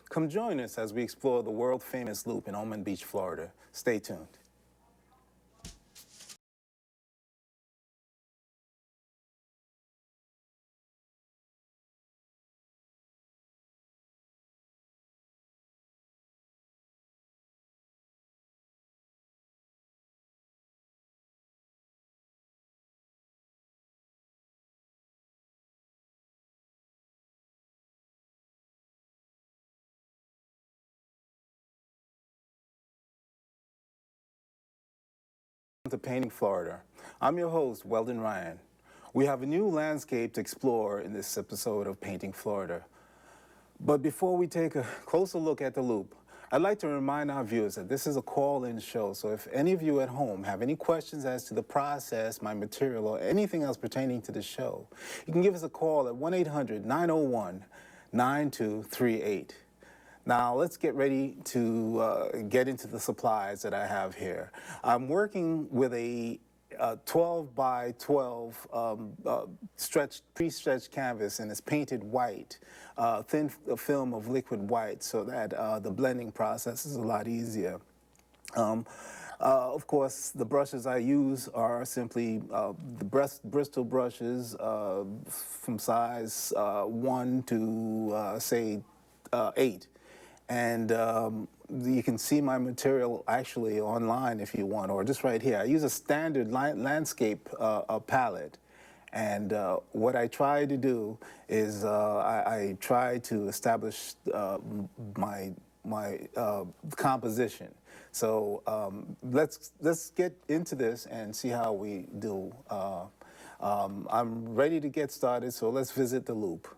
Come join us as we explore the world-famous loop in Ormond Beach, Florida. Stay tuned. To Painting Florida. I'm your host, Weldon Ryan. We have a new landscape to explore in this episode of Painting Florida. But before we take a closer look at the loop, I'd like to remind our viewers that this is a call-in show, so if any of you at home have any questions as to the process, my material, or anything else pertaining to the show, you can give us a call at 1-800-901-9238. Now let's get ready to get into the supplies that I have here. I'm working with a 12 by 12 pre-stretched canvas, and it's painted white, thin film of liquid white, so that the blending process is a lot easier. Of course, the brushes I use are simply the Bristol brushes from size 1 to say 8. And you can see my material actually online if you want, or just right here. I use a standard landscape palette. And what I try to do is I try to establish my composition. So let's get into this and see how we do. I'm ready to get started, so let's visit the loop.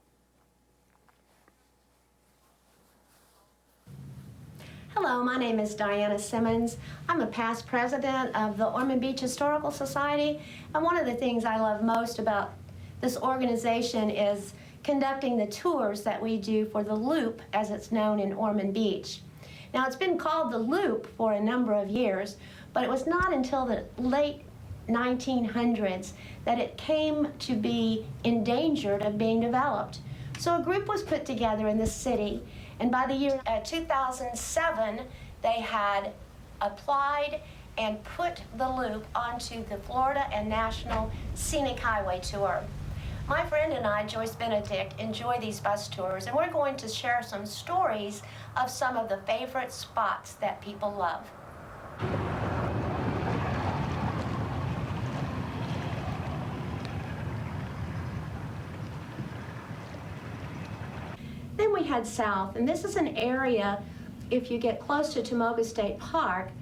Hello, my name is Diana Simmons. I'm a past president of the Ormond Beach Historical Society, and one of the things I love most about this organization is conducting the tours that we do for the Loop, as it's known in Ormond Beach. Now, it's been called the Loop for a number of years, but it was not until the late 1900s that it came to be endangered of being developed. So a group was put together in the city, and by the year 2007, they had applied and put the Loop onto the Florida and National Scenic Highway Tour. My friend and I, Joyce Benedict, enjoy these bus tours, and we're going to share some stories of some of the favorite spots that people love. Then we head south, and this is an area, if you get close to Tomoka State Park,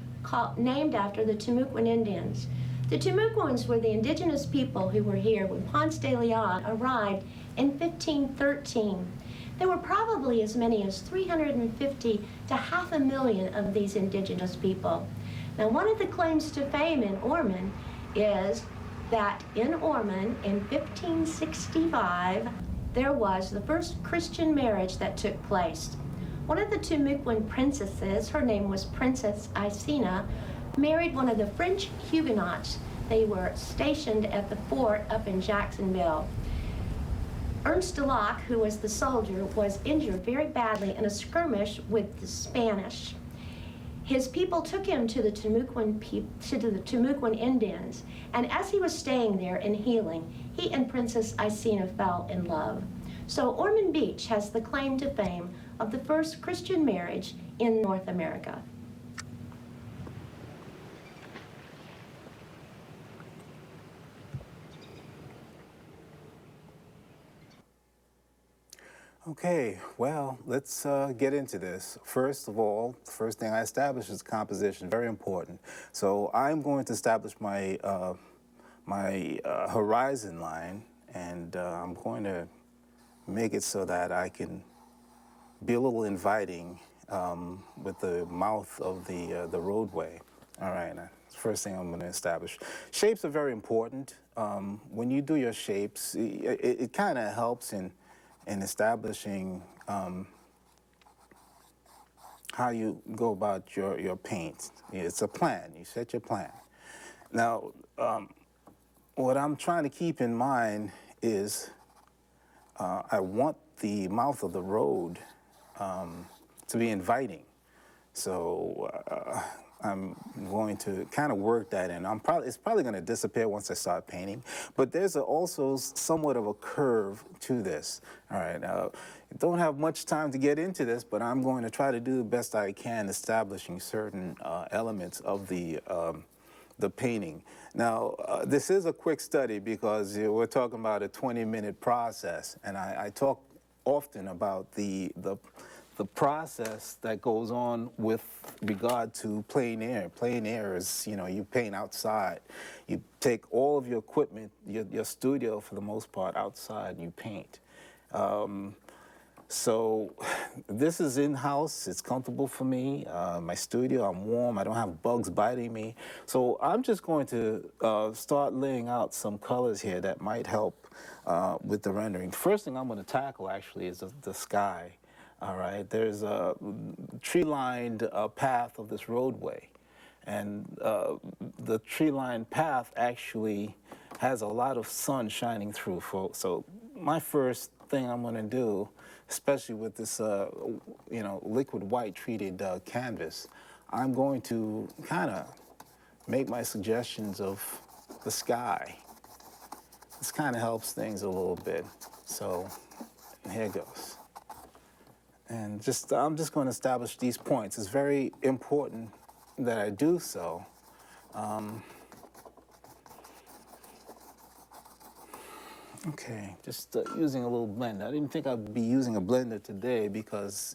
named after the Timucuan Indians. The Timucuans were the indigenous people who were here when Ponce de Leon arrived in 1513. There were probably as many as 350 to 500,000 of these indigenous people. Now, one of the claims to fame in Ormond is that in Ormond in 1565, there was the first Christian marriage that took place. One of the Timucuan princesses, her name was Princess Icena, married one of the French Huguenots. They were stationed at the fort up in Jacksonville. Ernst de Locke, who was the soldier, was injured very badly in a skirmish with the Spanish. His people took him to the Timucuan Indians, and as he was staying there and healing, he and Princess Icena fell in love. So Ormond Beach has the claim to fame of the first Christian marriage in North America. Okay, well, let's get into this. First of all, the first thing I establish is composition, very important. So I'm going to establish my, horizon line, and I'm going to make it so that I can be a little inviting with the mouth of the roadway. All right, that's the first thing I'm going to establish. Shapes are very important. When you do your shapes, it kind of helps in establishing how you go about your paint. It's a plan. You set your plan. Now, what I'm trying to keep in mind is I want the mouth of the road to be inviting. So I'm going to kind of work that in. It's probably going to disappear once I start painting, but there's also somewhat of a curve to this. All right, don't have much time to get into this, but I'm going to try to do the best I can establishing certain elements of the painting. Now, this is a quick study because we're talking about a 20-minute process, and I talk often about the process that goes on with regard to plein air. Plein air is, you paint outside. You take all of your equipment, your studio for the most part, outside, and you paint. So this is in-house. It's comfortable for me. My studio, I'm warm. I don't have bugs biting me. So I'm just going to start laying out some colors here that might help with the rendering. First thing I'm going to tackle actually is the sky. All right, there's a tree-lined path of this roadway, and the tree-lined path actually has a lot of sun shining through. So my first thing I'm going to do, especially with this, liquid white treated canvas, I'm going to kind of make my suggestions of the sky. This kind of helps things a little bit. So here goes. And I'm just going to establish these points. It's very important that I do so. Okay, just using a little blender. I didn't think I'd be using a blender today because,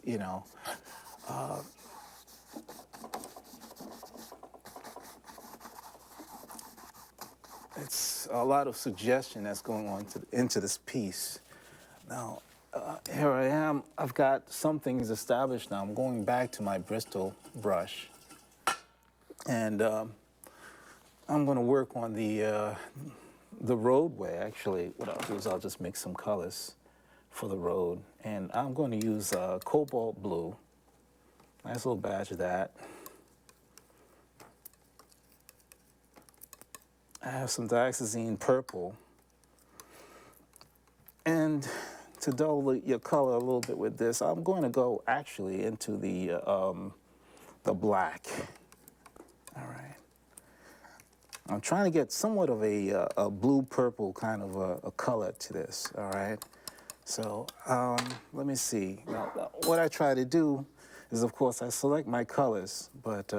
it's a lot of suggestion that's going on into this piece. Now, here I am. I've got some things established now. I'm going back to my Bristol brush, and I'm going to work on the roadway. Actually, what I'll do is I'll just mix some colors for the road, and I'm going to use cobalt blue. Nice little batch of that. I have some dioxazine purple, and to dull your color a little bit with this, I'm going to go actually into the black. All right. I'm trying to get somewhat of a blue-purple kind of a color to this, all right? So let me see. Now, what I try to do is, of course, I select my colors, but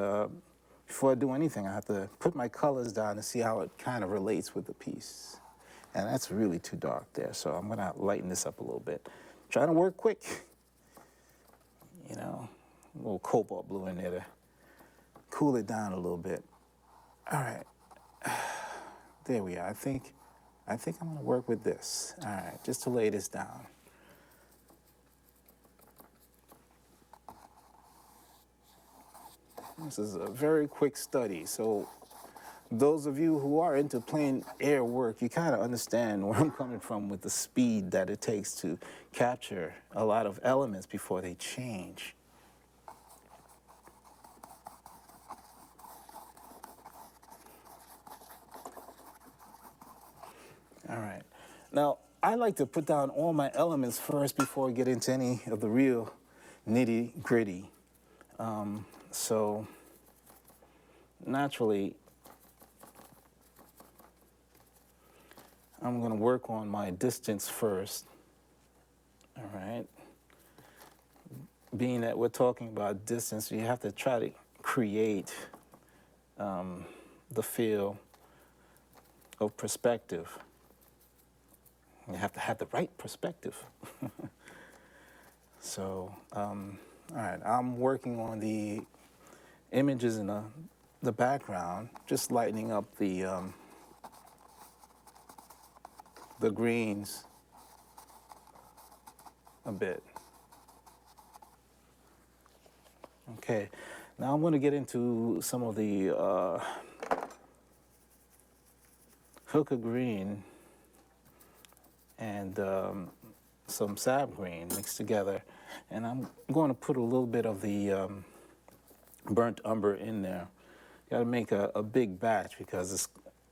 before I do anything, I have to put my colors down to see how it kind of relates with the piece. And that's really too dark there, so I'm gonna lighten this up a little bit. Trying to work quick. A little cobalt blue in there to cool it down a little bit. All right, there we are. I think I'm gonna work with this. All right, just to lay this down. This is a very quick study, so those of you who are into plein air work, you kind of understand where I'm coming from with the speed that it takes to capture a lot of elements before they change. All right. Now, I like to put down all my elements first before I get into any of the real nitty-gritty. So, naturally, I'm going to work on my distance first, all right? Being that we're talking about distance, you have to try to create the feel of perspective. You have to have the right perspective. So, all right, I'm working on the images in the background, just lightening up the greens a bit. Okay, now I'm going to get into some of the hooker green and some sap green mixed together, and I'm going to put a little bit of the burnt umber in there. Got to make a big batch because it's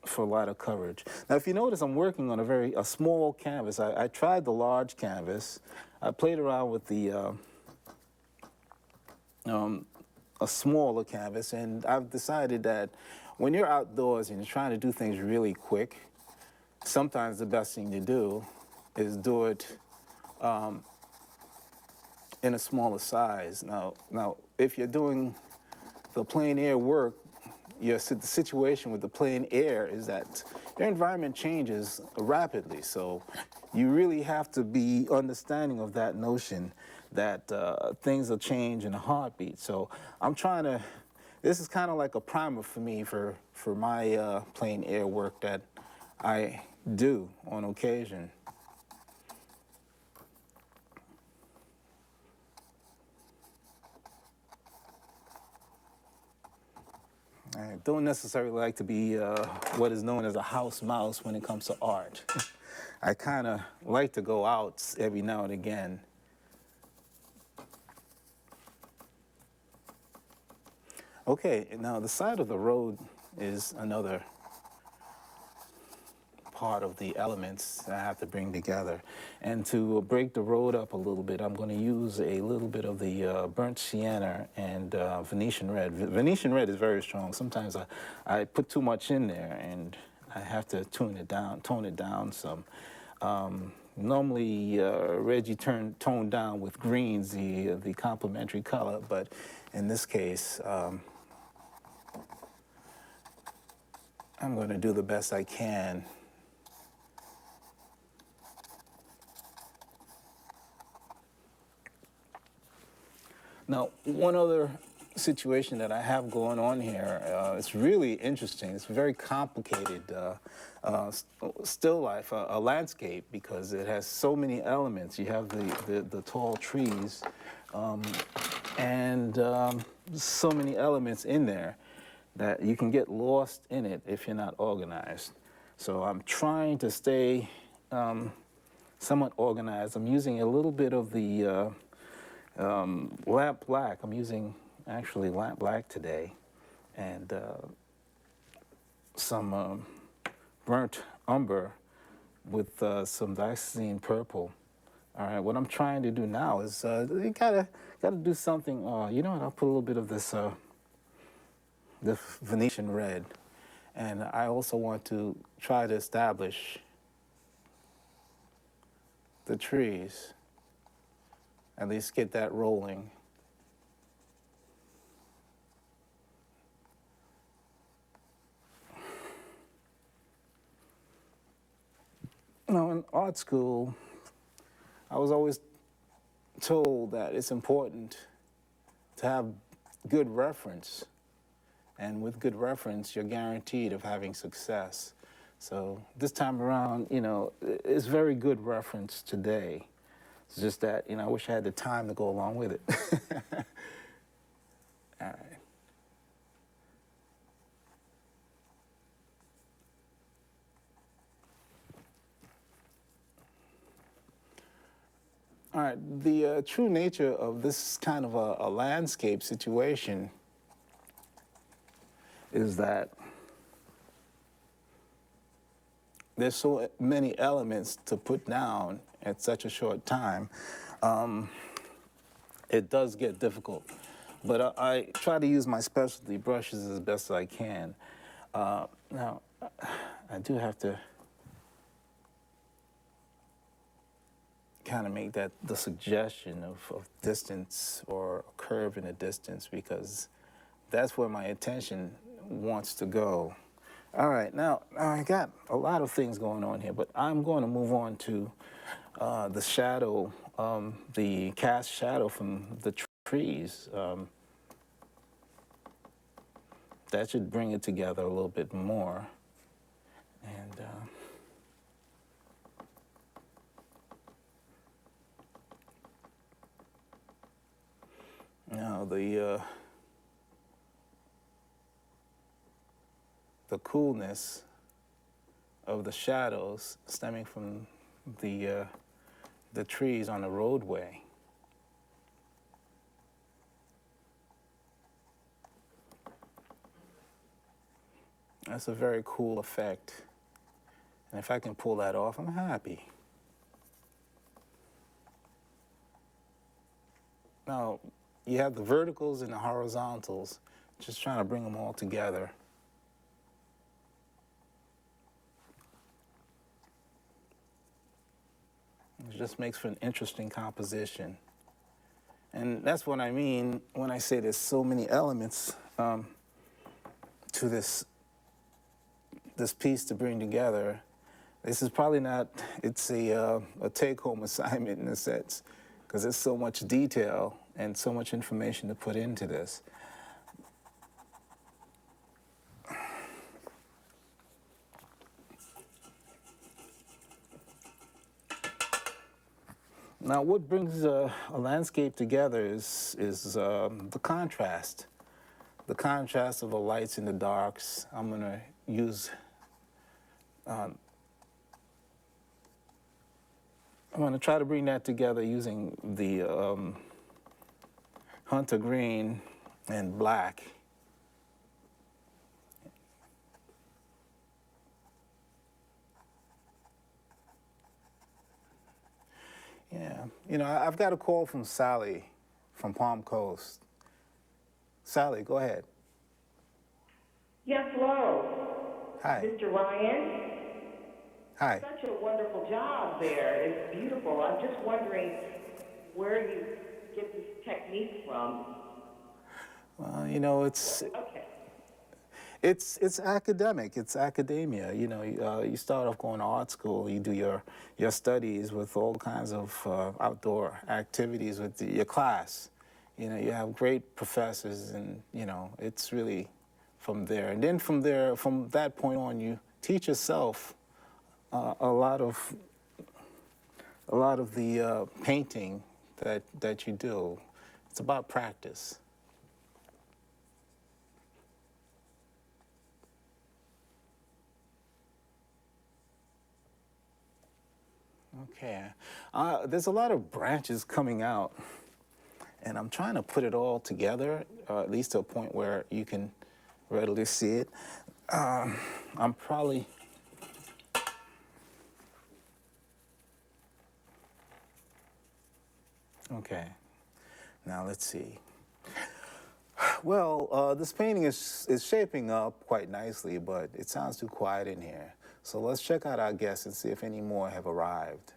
for a lot of coverage. Now, if you notice, I'm working on a small canvas. I tried the large canvas. I played around with the a smaller canvas, and I've decided that when you're outdoors and you're trying to do things really quick, sometimes the best thing to do is do it in a smaller size. Now, if you're doing the plein air work, the situation with the plein air is that your environment changes rapidly. So you really have to be understanding of that notion that things will change in a heartbeat. So I'm trying to, this is kind of like a primer for me for my plein air work that I do on occasion. I don't necessarily like to be what is known as a house mouse when it comes to art. I kind of like to go out every now and again. Okay, now the side of the road is another part of the elements that I have to bring together. And to break the road up a little bit, I'm going to use a little bit of the burnt sienna and Venetian red. Venetian red is very strong. Sometimes I put too much in there and I have to tone it down some. Normally, red you tone down with greens, the complementary color, but in this case, I'm going to do the best I can. Now, one other situation that I have going on here, it's really interesting. It's very complicated still life, a landscape, because it has so many elements. You have the tall trees and so many elements in there that you can get lost in it if you're not organized. So I'm trying to stay somewhat organized. I'm using a little bit of the lamp black. I'm using actually lamp black today, and some burnt umber with some dicene purple. All right, what I'm trying to do now is you gotta do something. You know what? I'll put a little bit of this Venetian red, and I also want to try to establish the trees. At least get that rolling. You know, in art school, I was always told that it's important to have good reference. And with good reference, you're guaranteed of having success. So this time around, you know, it's very good reference today. It's just that, you know, I wish I had the time to go along with it. All right. All right, the true nature of this kind of a landscape situation is that there's so many elements to put down at such a short time. It does get difficult. But I try to use my specialty brushes as best as I can. Now, I do have to kind of make that the suggestion of distance or a curve in the distance, because that's where my attention wants to go. All right, now I got a lot of things going on here, but I'm going to move on to the shadow, the cast shadow from the trees. That should bring it together a little bit more. And now the coolness of the shadows stemming from the trees on the roadway. That's a very cool effect. And if I can pull that off, I'm happy. Now, you have the verticals and the horizontals, just trying to bring them all together. It just makes for an interesting composition. And that's what I mean when I say there's so many elements to this piece to bring together. This is probably not, it's a take-home assignment in a sense, because there's so much detail and so much information to put into this. Now, what brings a landscape together is the contrast of the lights and the darks. I'm going to use, I'm going to try to bring that together using the hunter green and black. Yeah, you know, I've got a call from Sally from Palm Coast. Sally, go ahead. Yes, hello. Hi. Mr. Ryan. Hi. Such a wonderful job there. It's beautiful. I'm just wondering where you get this technique from. Well, you know, Okay. it's academic. It's academia. You know, you start off going to art school. You do your studies with all kinds of outdoor activities with your class. You know, you have great professors, and you know, it's really from there. And then from there, from that point on, you teach yourself a lot of the painting that you do. It's about practice. Okay. There's a lot of branches coming out, and I'm trying to put it all together, at least to a point where you can readily see it. I'm probably... Okay. Now let's see. Well, this painting is shaping up quite nicely, but it sounds too quiet in here. So let's check out our guests and see if any more have arrived.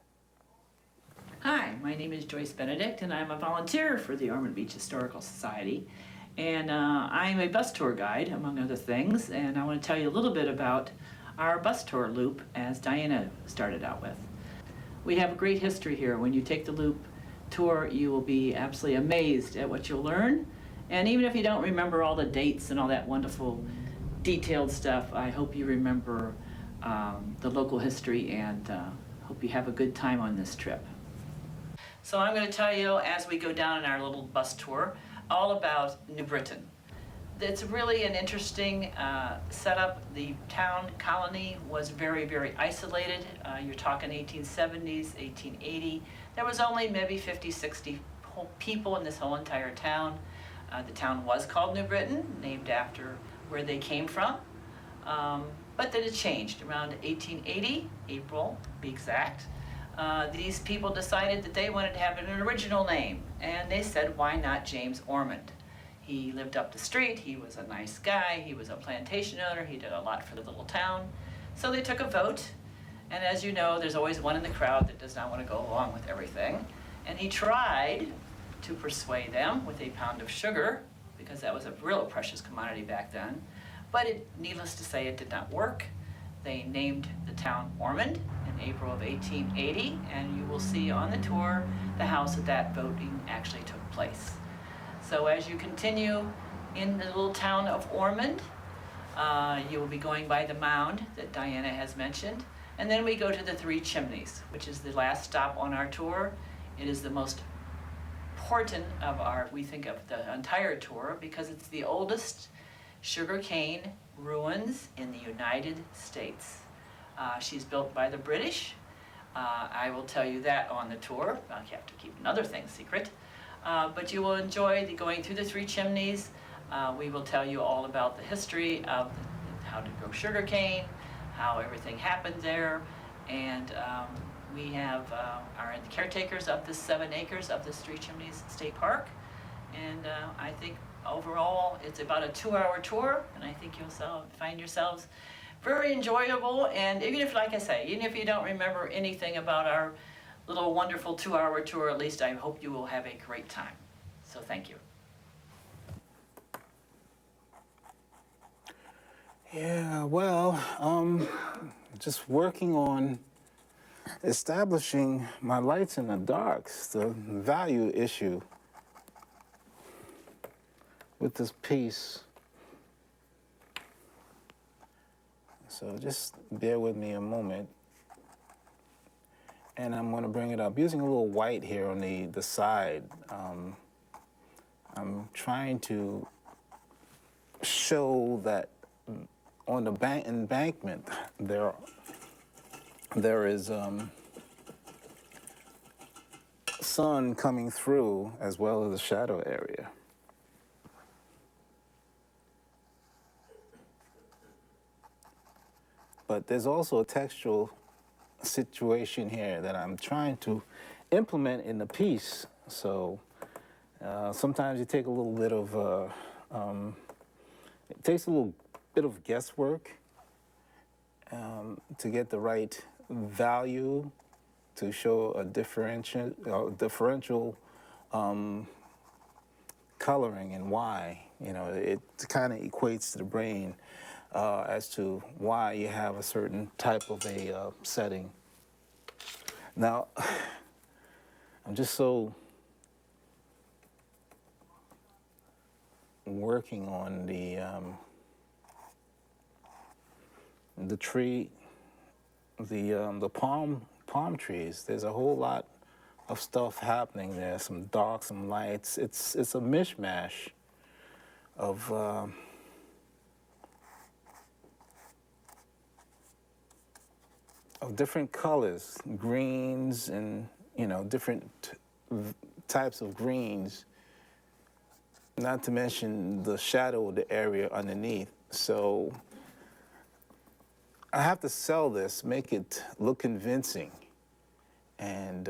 Hi, my name is Joyce Benedict, and I'm a volunteer for the Ormond Beach Historical Society. And I'm a bus tour guide, among other things, and I want to tell you a little bit about our bus tour loop, as Diana started out with. We have a great history here. When you take the loop tour, you will be absolutely amazed at what you'll learn. And even if you don't remember all the dates and all that wonderful detailed stuff, I hope you remember the local history, and hope you have a good time on this trip. So I'm going to tell you, as we go down in our little bus tour, all about New Britain. It's really an interesting setup. The town colony was very, very isolated. You're talking 1870s, 1880. There was only maybe 50, 60 people in this whole entire town. The town was called New Britain, named after where they came from. But then it changed around 1880, April, to be exact. These people decided that they wanted to have an original name, and they said, why not James Ormond? He lived up the street, he was a nice guy, he was a plantation owner, he did a lot for the little town. So they took a vote, and as you know, there's always one in the crowd that does not want to go along with everything. And he tried to persuade them with a pound of sugar, because that was a real precious commodity back then. But needless to say, it did not work. They named the town Ormond in April of 1880, and you will see on the tour the house that voting actually took place. So as you continue in the little town of Ormond, you will be going by the mound that Diana has mentioned, and then we go to the Three Chimneys, which is the last stop on our tour. It is the most important of our, we think of the entire tour, because it's the oldest sugarcane ruins in the United States. She's built by the British. I will tell you that on the tour. I have to keep another thing secret. But you will enjoy going through the Three Chimneys. We will tell you all about the history of how to grow sugarcane, how everything happened there, and we have are the caretakers of the 7 acres of this Three Chimneys State Park, And I think overall it's about a 2-hour tour, and I think you'll find yourselves very enjoyable. And even if, like I say, even if you don't remember anything about our little wonderful 2-hour tour, at least I hope you will have a great time. So thank you. Yeah, well, just working on establishing my lights in the darks, the value issue with this piece. So just bear with me a moment. And I'm going to bring it up using a little white here on the side. I'm trying to show that on the embankment there is sun coming through as well as the shadow area. But there's also a textual situation here that I'm trying to implement in the piece. So sometimes you take a little bit of, it takes a little bit of guesswork to get the right value to show a differential coloring and why. You know, it kind of equates to the brain as to why you have a certain type of a setting. Now, I'm just so working on the tree, the palm trees. There's a whole lot of stuff happening there. Some dark, some lights. It's a mishmash of different colors, greens, and different types of greens. Not to mention the shadow of the area underneath. So I have to sell this, make it look convincing. And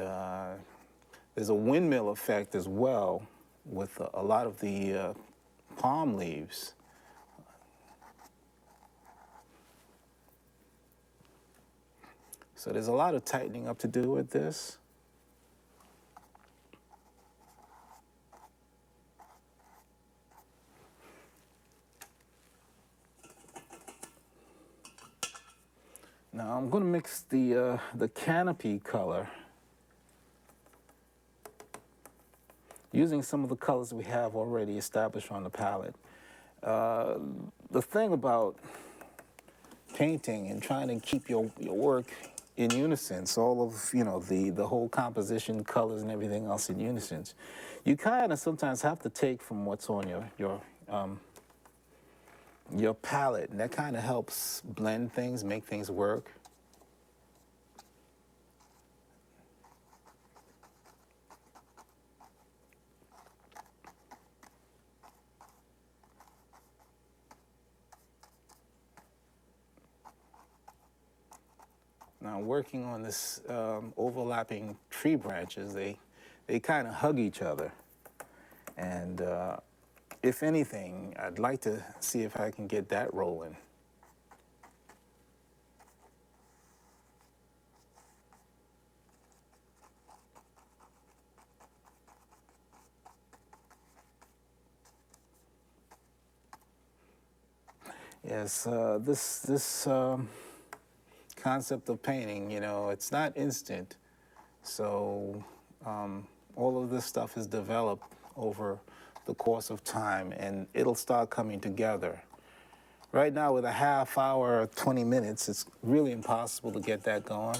there's a windmill effect as well with a lot of the palm leaves. So there's a lot of tightening up to do with this. Now I'm going to mix the canopy color using some of the colors we have already established on the palette. The thing about painting and trying to keep your work in unison, so all of the whole composition, colors, and everything else in unison, you kind of sometimes have to take from what's on your palette, and that kind of helps blend things, make things work. Now, working on this overlapping tree branches, they kind of hug each other. And if anything, I'd like to see if I can get that rolling. Yes, this concept of painting, it's not instant. So all of this stuff is developed over the course of time, and it'll start coming together. Right now, with a half hour, 20 minutes, it's really impossible to get that going.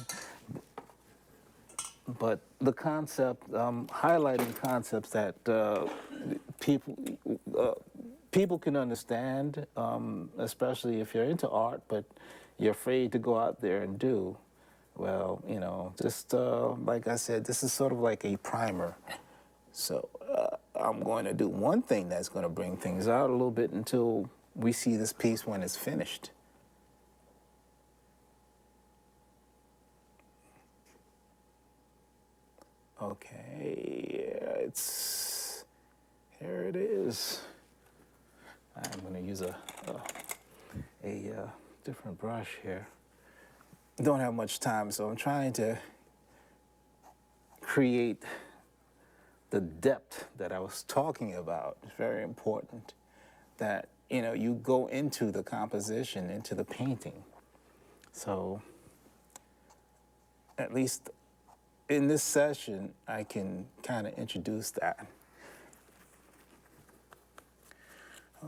But the concept, highlighting concepts that people can understand, especially if you're into art, but you're afraid to go out there and do. Well, just like I said, this is sort of like a primer. So I'm going to do one thing that's going to bring things out a little bit until we see this piece when it's finished. Okay, There it is. I'm going to use a different brush here. Don't have much time, so I'm trying to create the depth that I was talking about. It's very important that, you know, you go into the composition, into the painting. So at least in this session, I can kind of introduce that.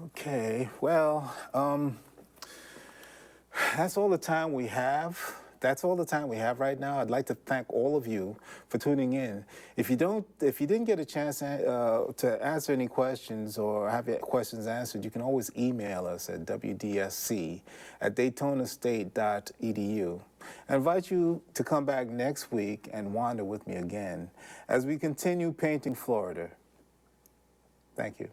Okay, well, that's all the time we have. That's all the time we have right now. I'd like to thank all of you for tuning in. If you didn't get a chance to answer any questions or have your questions answered, you can always email us at wdsc@daytonastate.edu. I invite you to come back next week and wander with me again as we continue painting Florida. Thank you.